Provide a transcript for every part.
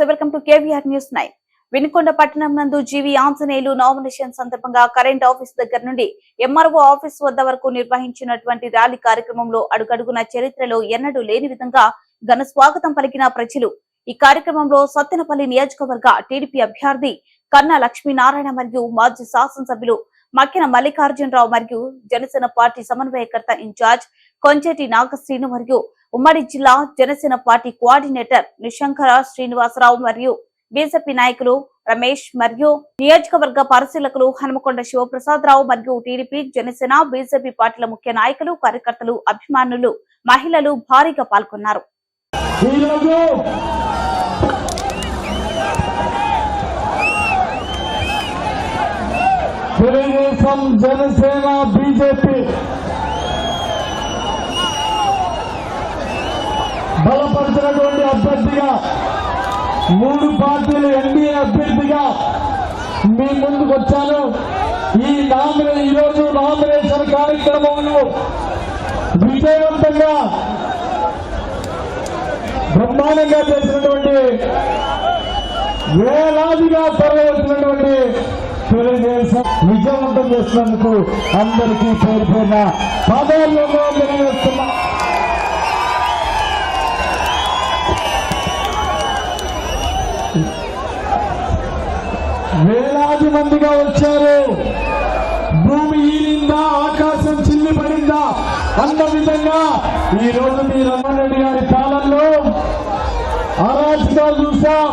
నమస్తే, welcome to KVR news 9. Vinukonda పట్టణం నందు జీవి ఆంజనేయులు నామినేషన్ సందర్భంగా కరెంట్ ఆఫీస్ దగ్గర నుండి ఎంఆర్ఓ ఆఫీస్ వద్ద వరకు నిర్వహించినటువంటి ర్యాలీ కార్యక్రమంలో అడుగడుగున చరిత్రలో ఎన్నడూ లేని విధంగా ఘన స్వాగతం పలికిన ప్రజలు. ఈ కార్యక్రమంలో సత్తెనపల్లి నియోజకవర్గ టీడీపీ అభ్యర్థి కన్నా లక్ష్మీనారాయణ మరియు మాజీ శాసనసభ్యులు మక్కిన మల్లికార్జునరావు మరియు జనసేన పార్టీ సమన్వయకర్త ఇన్ఛార్జ్ కొంచెటి నాగశ్రీను మరియు ఉమ్మడి జిల్లా జనసేన పార్టీ కోఆర్డినేటర్ నిశంకర శ్రీనివాసరావు మరియు బీజేపీ నాయకులు రమేష్ మరియు నియోజకవర్గ పరిశీలకులు హనుమకొండ శివప్రసాదరావు మరియు టీడీపీ జనసేన బీజేపీ పార్టీల ముఖ్య నాయకులు కార్యకర్తలు అభిమానులు మహిళలు భారీగా పాల్గొన్నారు. తెలుగుదేశం జనసేన బీజేపీ బలపరిచినటువంటి అభ్యర్థిగా మూడు పార్టీలు ఎన్డీఏ అభ్యర్థిగా మీ ముందుకు వచ్చాను. ఈరోజు నామినేషన్ కార్యక్రమంలో విజయవంతంగా బ్రహ్మాండంగా చేసినటువంటి వేలాదిగా తరలివచ్చినటువంటి తెలుగుదేశం విజయవంతం చేసినందుకు అందరికీ పేరు పేరున పాదాలలో తెలియజేస్తున్నా. వేలాది మందిగా వచ్చారు. భూమి ఈనిందా, ఆకాశం చిల్లి పడిందా అన్న విధంగా ఈ రోజు మీ రమణరెడ్డి గారి కాలంలో అరాచకాలు చూసాం.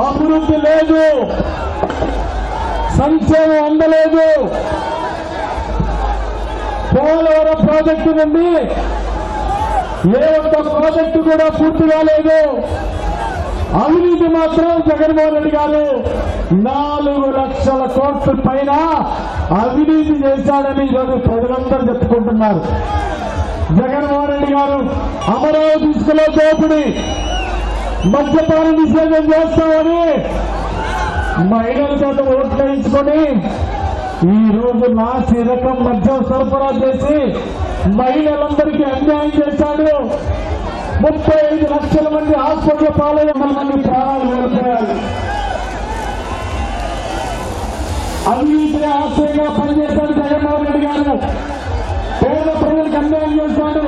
అభివృద్ధి లేదు, సంక్షేమం అందలేదు. పోలవరం ప్రాజెక్టు నుండి ఏ ఒక్క ప్రాజెక్టు కూడా పూర్తి కాలేదు. అవినీతి మాత్రం జగన్మోహన్ రెడ్డి గారు 4 లక్షల కోట్ల పైన అవినీతి చేశాడని ఈరోజు ప్రజలందరూ చెప్పుకుంటున్నారు. జగన్మోహన్ రెడ్డి గారు అమరావతి ఇసుకలో దోపిడీ, మద్యపాన నిషేధం చేస్తామని మహిళల చేత ఓట్లు వేయించుకొని ఈ రోజు నాసి రకం మద్యం సరఫరా చేసి మహిళలందరికీ అన్యాయం చేశాడు. 35 లక్షల మంది హాస్పిటల్ పాలయ్యే మంది ప్రాణాలు కోల్పోయారు. అవినీతి ఆశ్రయంగా పనిచేశాడు జగన్మోహన్ రెడ్డి గారు. పేద ప్రజలకు అన్యాయం చేశాడు.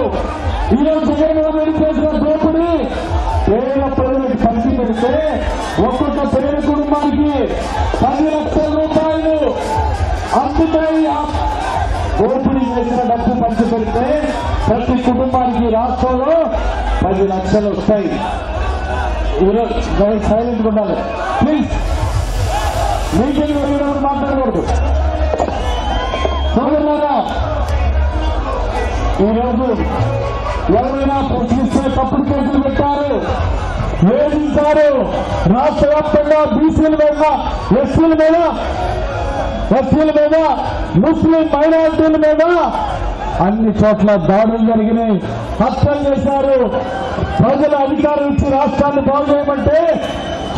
ఈరోజు జగన్మోహన్ రెడ్డి చేసిన దోపిడీ పేద ప్రజలకు పంచి పెడితే ఒక్కొక్క పేద కుటుంబానికి 10 లక్షల రూపాయలు అందుతాయి. దోపిడీ చేసిన డబ్బు పంచి పెడితే ప్రతి కుటుంబానికి రాష్ట్రంలో 10 లక్షలు వస్తాయి. ఈరోజు సైలెంట్గా ఉండాలి ప్లీజ్. మీటింగ్ వెళ్ళినప్పుడు మాట్లాడకూడదు. సోదరులారా, ఈరోజు ఎవరైనా ప్రశ్నిస్తే తప్పుడు కేసులు పెట్టారు, వేధించారు. రాష్ట్ర వ్యాప్తంగా బీసీల మీద, ఎస్సీల మీద, ముస్లిం మైనారిటీల మీద అన్ని చోట్ల దాడులు జరిగినాయి, హత్యలు చేశారు. ప్రజల అధికారం ఇచ్చి రాష్ట్రాన్ని బాగు చేయమంటే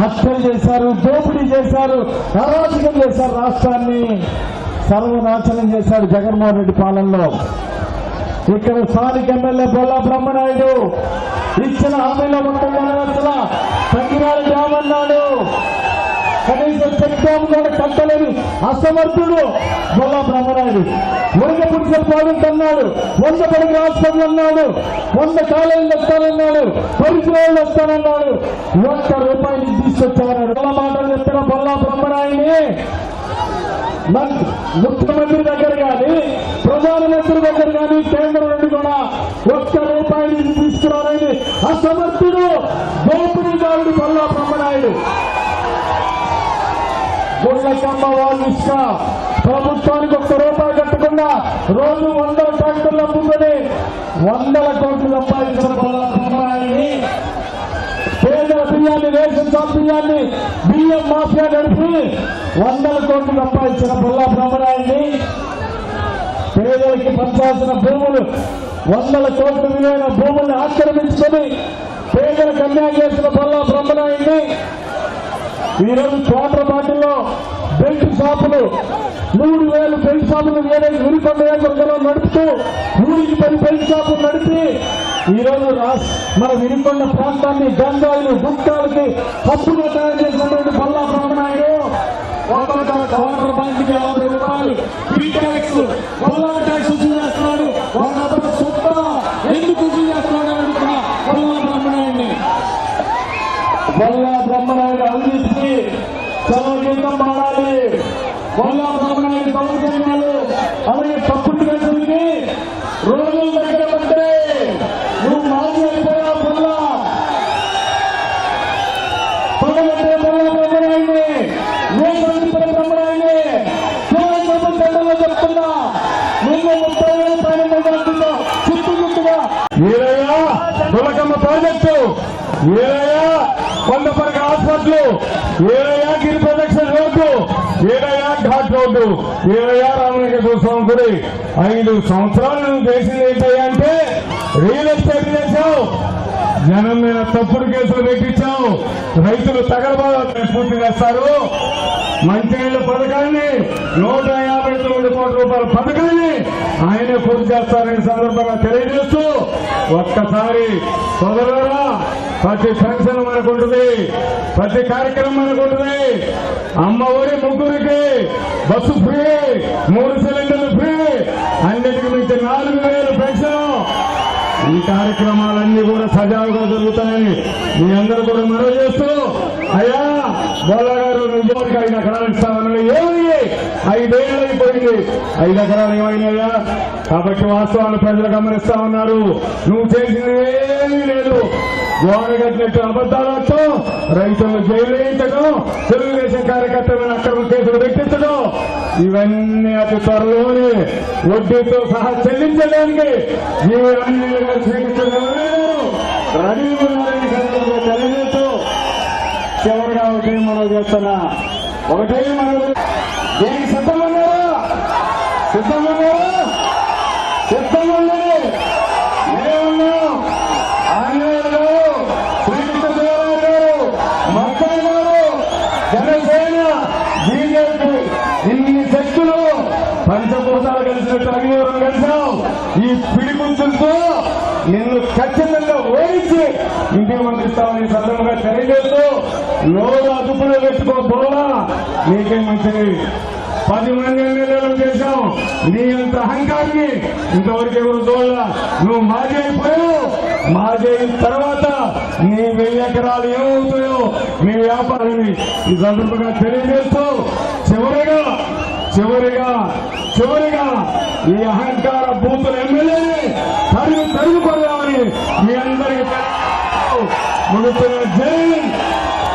హత్యలు చేశారు, దోపిడీ చేశారు, అరాచకం చేశారు. రాష్ట్రాన్ని సర్వనాశనం చేశాడు జగన్మోహన్ రెడ్డి పాలనలో. ఇక్కడ స్థానిక ఎమ్మెల్యే బొల్లా బ్రహ్మనాయుడు ఇచ్చిన హామీలో మొత్తం నెరవేర్చాల తగ్గినాడు గ్రామన్నాడు. కనీసం చెక్ డ్యామ్ కూడా కట్టలేని అసమర్థుడు బొల్లా బ్రహ్మనాయుడు. ఉడకపుడిసిన ప్రాజెక్ట్ అన్నాడు, 100 పడికి హాస్పిటల్ అన్నాడు, 100 కాలేజీలు వస్తానన్నాడు, పరిశ్రమలు వస్తానన్నాడు. ₹1 తీసుకొచ్చామన్నాడు. బొల్ల మాటలు చెప్తున్న బొల్లా బ్రహ్మనాయుడిని ముఖ్యమంత్రి దగ్గర కానీ, ప్రధానమంత్రి దగ్గర కానీ, కేంద్రం నుండి కూడా ₹1 తీసుకురాలని అసమర్థుడు దోపిడీదారుడు బొల్లా బ్రహ్మనాయుడు. గుళ్ళకమ్మ వాళ్ళు ఇసుక ప్రభుత్వానికి ₹1 కట్టకుండా రోజు 100 ట్రాక్టర్లు అమ్ముకొని 100 కోట్లు సంపాదించిన బొల్లా బ్రహ్మనాయుడిని, పేదల బియ్యాన్ని, రేషన్ షాప్ బియ్యాన్ని బియ్యం మాఫియా నడిపి 100 కోట్లు సంపాదించిన బొల్లా బ్రహ్మనాయుడిని, పేదలకి పంచాల్సిన భూములు 100 కోట్ల విలువైన భూముల్ని ఆక్రమించుకొని పేదలకు అన్యాయం చేసిన బొల్లా బ్రహ్మనాయుడిని ఈరోజు క్వార్టర్ బాటిల్లో బెల్ట్ షాపులు 3,000 బెల్ట్ షాపులు వినుకొండ నియోజకవర్గంలో నడుపుతూ 110 బెల్ట్ షాపులు నడిపి ఈ రోజు మన వినుకొండ ప్రాంతాన్ని గంగాలు గుట్టాలకి హబ్బుగా తయారు చేసినటువంటి బొల్లా బ్రహ్మనాయుడు వాటర్ బ్యాంక్ 50 రూపాయలు ట్యాక్స్ బొల్లా ట్యాక్స్ వసూలు చేస్తున్నాడు. ఒక సొంత ఎందుకు వసూలు చేస్తున్నాడు అడుగుతున్నా బొల్లా బ్రహ్మనాయుడు అవినీతికి చలగీతం మారాలి. బొల్లా బ్రహ్మనాయుడు దౌర్జన్యాలు అలాగే తప్పుడు కేసులకి రోజులు దగ్గరంటే నువ్వు మాజీ అయిపోయా బొల్లా పదవంటే బొల్లా బ్రహ్మనాయుడిని నేపథ్య బ్రహ్మనాయుడిని కేవలం చెప్తున్నా నువ్వు 30,000 పైన చుట్టుముట్టుగా ఏరయ్యా తులకమ్మ ప్రాజెక్టు, ఏరయ్యా కొండపరక హాస్పిటల్, ఏరయ్యా గిరి ప్రదక్షిణ రోడ్డు, ఏరయ్యా ఘాట్ రోడ్డు, ఏరయ్యా రామలింగేశ్వర స్వామి గుడి. 5 సంవత్సరాలు నువ్వు చేసింది ఏంటయ్యా అంటే రియల్ ఎస్టేట్ చేశావు, జనం మీద తప్పుడు కేసులు పెట్టించావు, రైతులు తగలబాగా పూర్తి చేస్తారు. మంచినీళ్ళ పథకాన్ని 159 కోట్ల రూపాయల పథకాన్ని ఆయనే పూర్తి చేస్తారని సందర్భంగా తెలియజేస్తూ ఒక్కసారి సోదరులారా ప్రతి పెన్షన్ మనకుంటుంది, ప్రతి కార్యక్రమం మనకుంటుంది. అమ్మ ఒడి ముగ్గురికి బస్సు ఫ్రీ, 3 సిలిండర్లు ఫ్రీ, అన్నిటికి మించి 4,000 పెన్షన్. ఈ కార్యక్రమాలన్నీ కూడా సజావుగా జరుగుతాయని మీ అందరూ కూడా మనవి చేస్తూ అయ్యా బోలా గారు నిజానికి 5 ఎకరాలు ఇస్తామని ఏమి 5 ఏళ్ళు అయిపోయింది, 5 ఎకరాలు ఏమైనాయా? కాబట్టి వాస్తవాన్ని ప్రజలు గమనిస్తా ఉన్నారు. నువ్వు చేసింది ఏమీ లేదు. గోడగట్టినట్టు అబద్దాలతో రైతులను జైలు వేయించడం, తెలుగుదేశం కార్యకర్తలను అక్రమ కేసులు పెట్టించడం, ఇవన్నీ అతి త్వరలోనే వడ్డీతో సహా చెల్లించడానికి రెడీ ఉన్నారని తెలియజేస్తూ చివరిగా ఒకటే మనం చేస్తున్నా, ఒకటే మనం దేనికి సిద్ధమన్నారా? సిద్ధమన్నారా? సిద్ధమండి. ఏమన్నాం? ఆంజనేయులు, శ్రీకృష్ణదేవరాయ గారు, మక్కయ్య గారు, జనసేన, బీజేపీ ఇన్ని శక్తులు పంచభూతాలు కలిసినట్టు అగ్నివరం కలిసాం. ఈ పిడిగుంచులతో నిన్ను ఖచ్చితంగా ఓడించి ఇంటికి పంపిస్తామని సందర్భంగా తెలియజేస్తూ లోడు అదుపులో పెట్టుకోబోలా నీకే మంచిది. 10 మంది ఎమ్మెల్యేలు చేశాం, నీ అంత అహంకారాన్ని ఇంతవరకు ఎవరు చూడాల. నువ్వు మాజీ అయిపోయావు, మాజీ అయిన తర్వాత నీ 1000 ఎకరాలు ఏమవుతాయో నీ వ్యాపారాన్ని ఈ సందర్భంగా తెలియజేస్తూ చివరిగా ఈ అహంకార బూతుల ఎమ్మెల్యేని తరిగి కొడదామని మీ అందరికీ ముగుతున్న జై